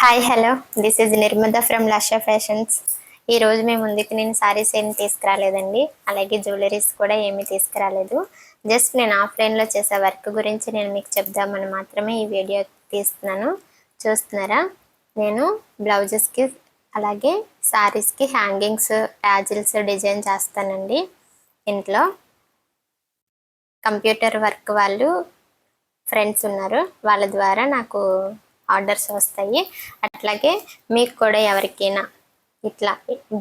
Hi hello this is Nirmada from Lasha fashions. ఈరోజు మేము ముందుకు నేను సారీస్ ఏమి తీసుకురాలేదండి, అలాగే జ్యువెలరీస్ కూడా ఏమీ తీసుకురాలేదు. జస్ట్ నేను ఆఫ్లైన్లో చేసే వర్క్ గురించి నేను మీకు చెప్దామని మాత్రమే ఈ వీడియో తీస్తున్నాను. చూస్తున్నారా, నేను బ్లౌజెస్కి అలాగే సారీస్కి హ్యాంగింగ్స్ ట్యాజిల్స్ డిజైన్ చేస్తానండి. ఇంట్లో కంప్యూటర్ వర్క్ వాళ్ళు ఫ్రెండ్స్ ఉన్నారు, వాళ్ళ ద్వారా నాకు ఆర్డర్స్ వస్తాయి. అట్లాగే మీకు కూడా ఎవరికైనా ఇట్లా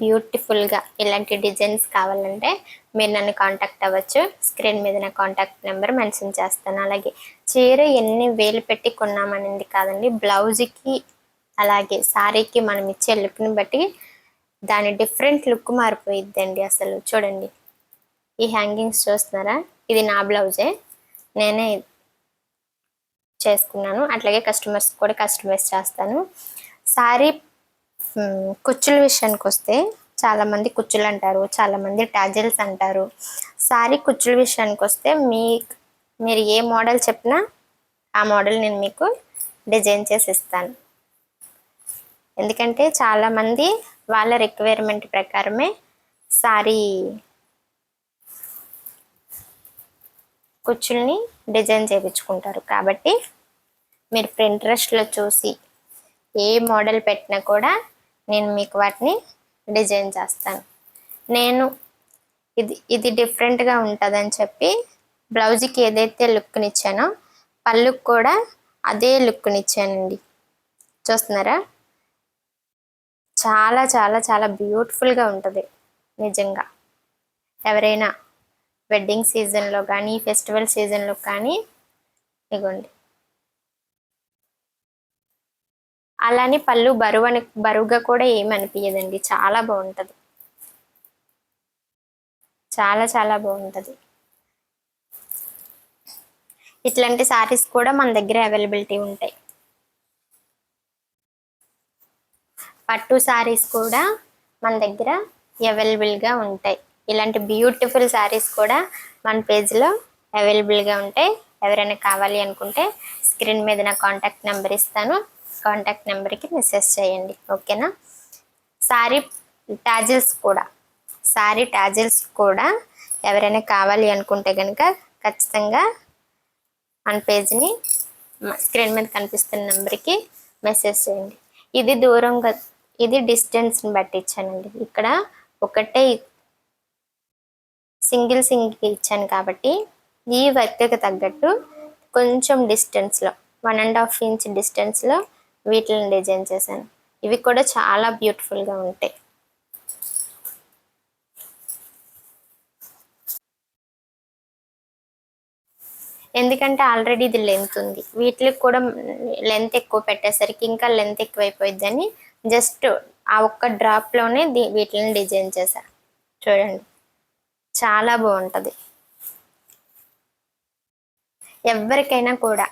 బ్యూటిఫుల్గా ఇలాంటి డిజైన్స్ కావాలంటే మీరు నన్ను కాంటాక్ట్ అవ్వచ్చు. స్క్రీన్ మీద నా కాంటాక్ట్ నెంబర్ మెన్షన్ చేస్తాను. అలాగే చీర ఎన్ని వేలు పెట్టి కొన్నామనేది కాదండి, బ్లౌజ్కి అలాగే శారీకి మనం ఇచ్చే లుక్ని బట్టి దాని డిఫరెంట్ లుక్ మారిపోయిద్దండి. అసలు చూడండి, ఈ హ్యాంగింగ్స్ చూస్తున్నారా, ఇది నా బ్లౌజే, నేనే చేసుకున్నాను. అట్లాగే కస్టమర్స్ కూడా కస్టమైజ్ చేస్తాను. శారీ కుచ్చుల విషయానికి వస్తే చాలామంది కుచ్చులు అంటారు, చాలామంది టాజిల్స్ అంటారు. శారీ కుచ్చుల విషయానికి వస్తే మీరు ఏ మోడల్ చెప్పినా ఆ మోడల్ నేను మీకు డిజైన్ చేసి ఇస్తాను. ఎందుకంటే చాలామంది వాళ్ళ రిక్వైర్మెంట్ ప్రకారమే శారీ కుచ్చుల్ని డిజైన్ చేయించుకుంటారు. కాబట్టి మీరు ప్రింట్రెస్ట్లో చూసి ఏ మోడల్ పెట్టినా కూడా నేను మీకు వాటిని డిజైన్ చేస్తాను. నేను ఇది డిఫరెంట్గా ఉంటుందని చెప్పి బ్లౌజ్కి ఏదైతే లుక్ని ఇచ్చానో పళ్ళుకి కూడా అదే లుక్ని ఇచ్చానండి. చూస్తున్నారా, చాలా చాలా చాలా బ్యూటిఫుల్గా ఉంటుంది నిజంగా. ఎవరైనా వెడ్డింగ్ సీజన్లో కానీ ఫెస్టివల్ సీజన్లో కానీ ఇగోండి. అలానే పళ్ళు బరువుగా కూడా ఏమి అనిపించదండి, చాలా బాగుంటుంది, చాలా చాలా బాగుంటుంది. ఇట్లాంటి సారీస్ కూడా మన దగ్గర అవైలబిలిటీ ఉంటాయి. పట్టు సారీస్ కూడా మన దగ్గర అవైలబుల్గా ఉంటాయి. ఇలాంటి బ్యూటిఫుల్ సారీస్ కూడా మన పేజ్లో అవైలబుల్గా ఉంటాయి. ఎవరైనా కావాలి అనుకుంటే స్క్రీన్ మీద నా కాంటాక్ట్ నెంబర్ ఇస్తాను, కాంటాక్ట్ నెంబర్కి మెసేజ్ చేయండి, ఓకేనా. శారీ టాజిల్స్ కూడా ఎవరైనా కావాలి అనుకుంటే కనుక ఖచ్చితంగా మన పేజ్ని స్క్రీన్ మీద కనిపిస్తున్న నెంబర్కి మెసేజ్ చేయండి. ఇది డిస్టెన్స్ని బట్టి ఇచ్చానండి. ఇక్కడ ఒకటే సింగిల్ ఇచ్చాను కాబట్టి ఈ వర్క్కి తగ్గట్టు కొంచెం డిస్టెన్స్లో 1.5 ఇంచ్ డిస్టెన్స్లో వీటిని డిజైన్ చేశాను. ఇవి కూడా చాలా బ్యూటిఫుల్గా ఉంటాయి. ఎందుకంటే ఆల్రెడీ ఇది లెంత్ ఉంది, వీటికి కూడా లెంత్ ఎక్కువ పెట్టేసరికి ఇంకా లెంత్ ఎక్కువైపోయిద్దని జస్ట్ ఆ ఒక్క డ్రాప్లోనే వీటిని డిజైన్ చేశాను. చూడండి, చాలా బాగుంటుంది. ఎవరికైనా కూడా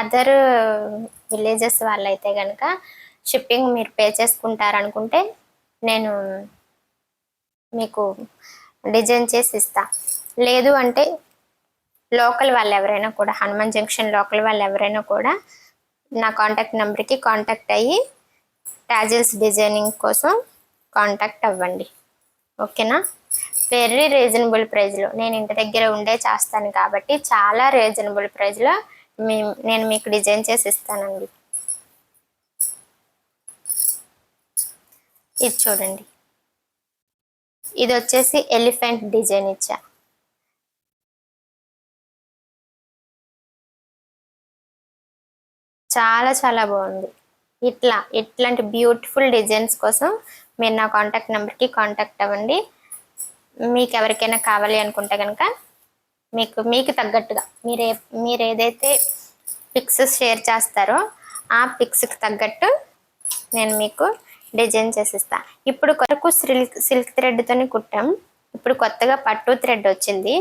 అదర్ విలేజెస్ వాళ్ళైతే కనుక షిప్పింగ్ మీరు పే చేసుకుంటారనుకుంటే నేను మీకు డిజైన్ చేసి ఇస్తా. లేదు అంటే లోకల్ వాళ్ళు ఎవరైనా కూడా, హనుమాన్ జంక్షన్ లోకల్ వాళ్ళు ఎవరైనా కూడా నా కాంటాక్ట్ నెంబర్కి కాంటాక్ట్ అయ్యి టాజిల్స్ డిజైనింగ్ కోసం కాంటాక్ట్ అవ్వండి, ఓకేనా. వెరీ రీజనబుల్ ప్రైస్లో నేను ఇంటి దగ్గర ఉండే చేస్తాను కాబట్టి చాలా రీజనబుల్ ప్రైస్లో నేను మీకు డిజైన్ చేసి ఇస్తానండి. ఇది చూడండి, ఇది వచ్చేసి ఎలిఫెంట్ డిజైన్ ఇచ్చా. చాలా చాలా బాగుంది. ఇట్లాంటి బ్యూటిఫుల్ డిజైన్స్ కోసం మీరు నా కాంటాక్ట్ నెంబర్కి కాంటాక్ట్ అవ్వండి. మీకు ఎవరికైనా కావాలి అనుకుంటే కనుక మీకు తగ్గట్టుగా మీరు ఏదైతే పిక్స్ షేర్ చేస్తారో ఆ పిక్స్కి తగ్గట్టు నేను మీకు డిజైన్ చేసిస్తా. ఇప్పుడు కొరకు సిల్క్ థ్రెడ్తోని కుట్టాం, ఇప్పుడు కొత్తగా పట్టు థ్రెడ్ వచ్చింది,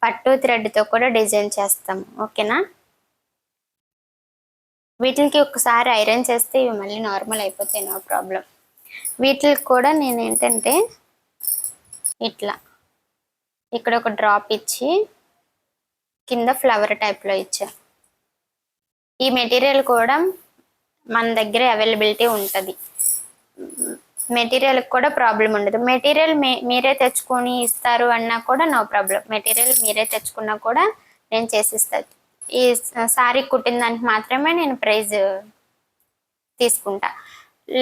పట్టు థ్రెడ్తో కూడా డిజైన్ చేస్తాం, ఓకేనా. వీటికి ఒకసారి ఐరన్ చేస్తే ఇవి మళ్ళీ నార్మల్ అయిపోతాయి, నో ప్రాబ్లం. వీటికి కూడా నేను ఏంటంటే ఇట్లా ఇక్కడ ఒక డ్రాప్ ఇచ్చి కింద ఫ్లవర్ టైప్లో ఇచ్చా. ఈ మెటీరియల్ కూడా మన దగ్గర అవైలబిలిటీ ఉంటుంది. మెటీరియల్కి కూడా ప్రాబ్లం ఉండదు. మెటీరియల్ మీరే తెచ్చుకొని ఇస్తారు అన్నా కూడా నో ప్రాబ్లం. మెటీరియల్ మీరే తెచ్చుకున్నా కూడా నేను చేసిస్తాను. ఈ సారీ కుట్టిన దానికి మాత్రమే నేను ప్రైజ్ తీసుకుంటా.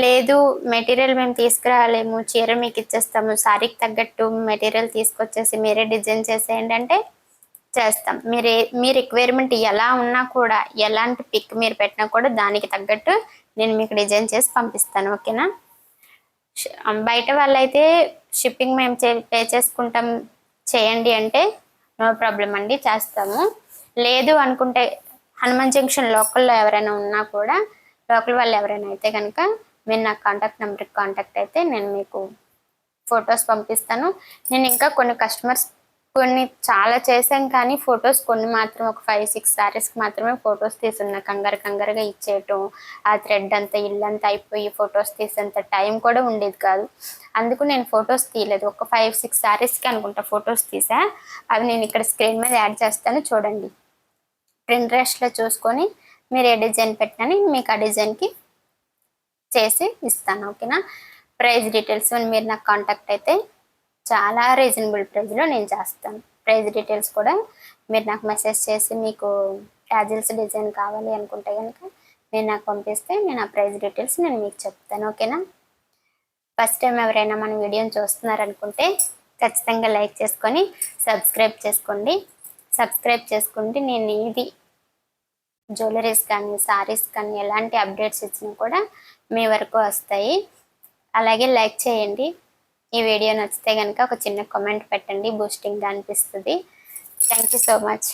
లేదు మెటీరియల్ మేము తీసుకురాలేము, చీర మీకు ఇచ్చేస్తాము, సారీకి తగ్గట్టు మెటీరియల్ తీసుకొచ్చేసి మీరే డిజైన్ చేసేయండి అంటే చేస్తాం. మీ రిక్వైర్మెంట్ ఎలా ఉన్నా కూడా, ఎలాంటి పిక్ మీరు పెట్టినా కూడా దానికి తగ్గట్టు నేను మీకు డిజైన్ చేసి పంపిస్తాను. ఓకేనా? బయట వాళ్ళైతే షిప్పింగ్ మేము పే చేసుకుంటాం చేయండి అంటే నో ప్రాబ్లం అండి, చేస్తాము. లేదు అనుకుంటే హనుమాన్ జంక్షన్ లోకల్లో ఎవరైనా ఉన్నా కూడా, లోకల్ వాళ్ళు ఎవరైనా అయితే కనుక మీరు నాకు కాంటాక్ట్ నెంబర్కి కాంటాక్ట్ అయితే నేను మీకు ఫొటోస్ పంపిస్తాను. నేను ఇంకా కొన్ని చాలా చేశాం కానీ ఫొటోస్ కొన్ని మాత్రం ఒక 5-6 శారీస్కి మాత్రమే ఫొటోస్ తీసున్నా. కంగారుగా ఇచ్చేయటం, ఆ థ్రెడ్ అంతా ఇల్లంతా అయిపోయి ఫొటోస్ తీసేంత టైం కూడా ఉండేది కాదు. అందుకు నేను ఫొటోస్ తీయలేదు. ఒక 5-6 శారీస్కి అనుకుంటా ఫొటోస్ తీసా. అవి నేను ఇక్కడ స్క్రీన్ మీద యాడ్ చేస్తాను, చూడండి. ప్రింట్రెస్ట్లో చూసుకొని మీరు ఏ డిజైన్ పెట్టినని మీకు ఆ డిజైన్కి చేసి ఇస్తాను. ఓకేనా? ప్రైస్ డీటెయిల్స్ మీరు నాకు కాంటాక్ట్ అయితే చాలా రీజనబుల్ ప్రైస్లో నేను చేస్తాను. ప్రైస్ డీటెయిల్స్ కూడా మీరు నాకు మెసేజ్ చేసి మీకు ట్యాజిల్స్ డిజైన్ కావాలి అనుకుంటే కనుక మీరు నాకు పంపిస్తే నేను ఆ ప్రైస్ డీటెయిల్స్ నేను మీకు చెప్తాను. ఓకేనా? ఫస్ట్ టైం ఎవరైనా మన వీడియోని చూస్తున్నారనుకుంటే ఖచ్చితంగా లైక్ చేసుకొని సబ్స్క్రైబ్ చేసుకోండి. సబ్స్క్రైబ్ చేసుకుంటే నేను ఇది జ్యువెలరీస్ కానీ సారీస్ కానీ ఎలాంటి అప్డేట్స్ ఇచ్చినా కూడా మీ వరకు వస్తాయి. అలాగే లైక్ చేయండి. ఈ వీడియో నచ్చితే కనుక ఒక చిన్న కామెంట్ పెట్టండి, బూస్టింగ్గా అనిపిస్తుంది. Thank you so much.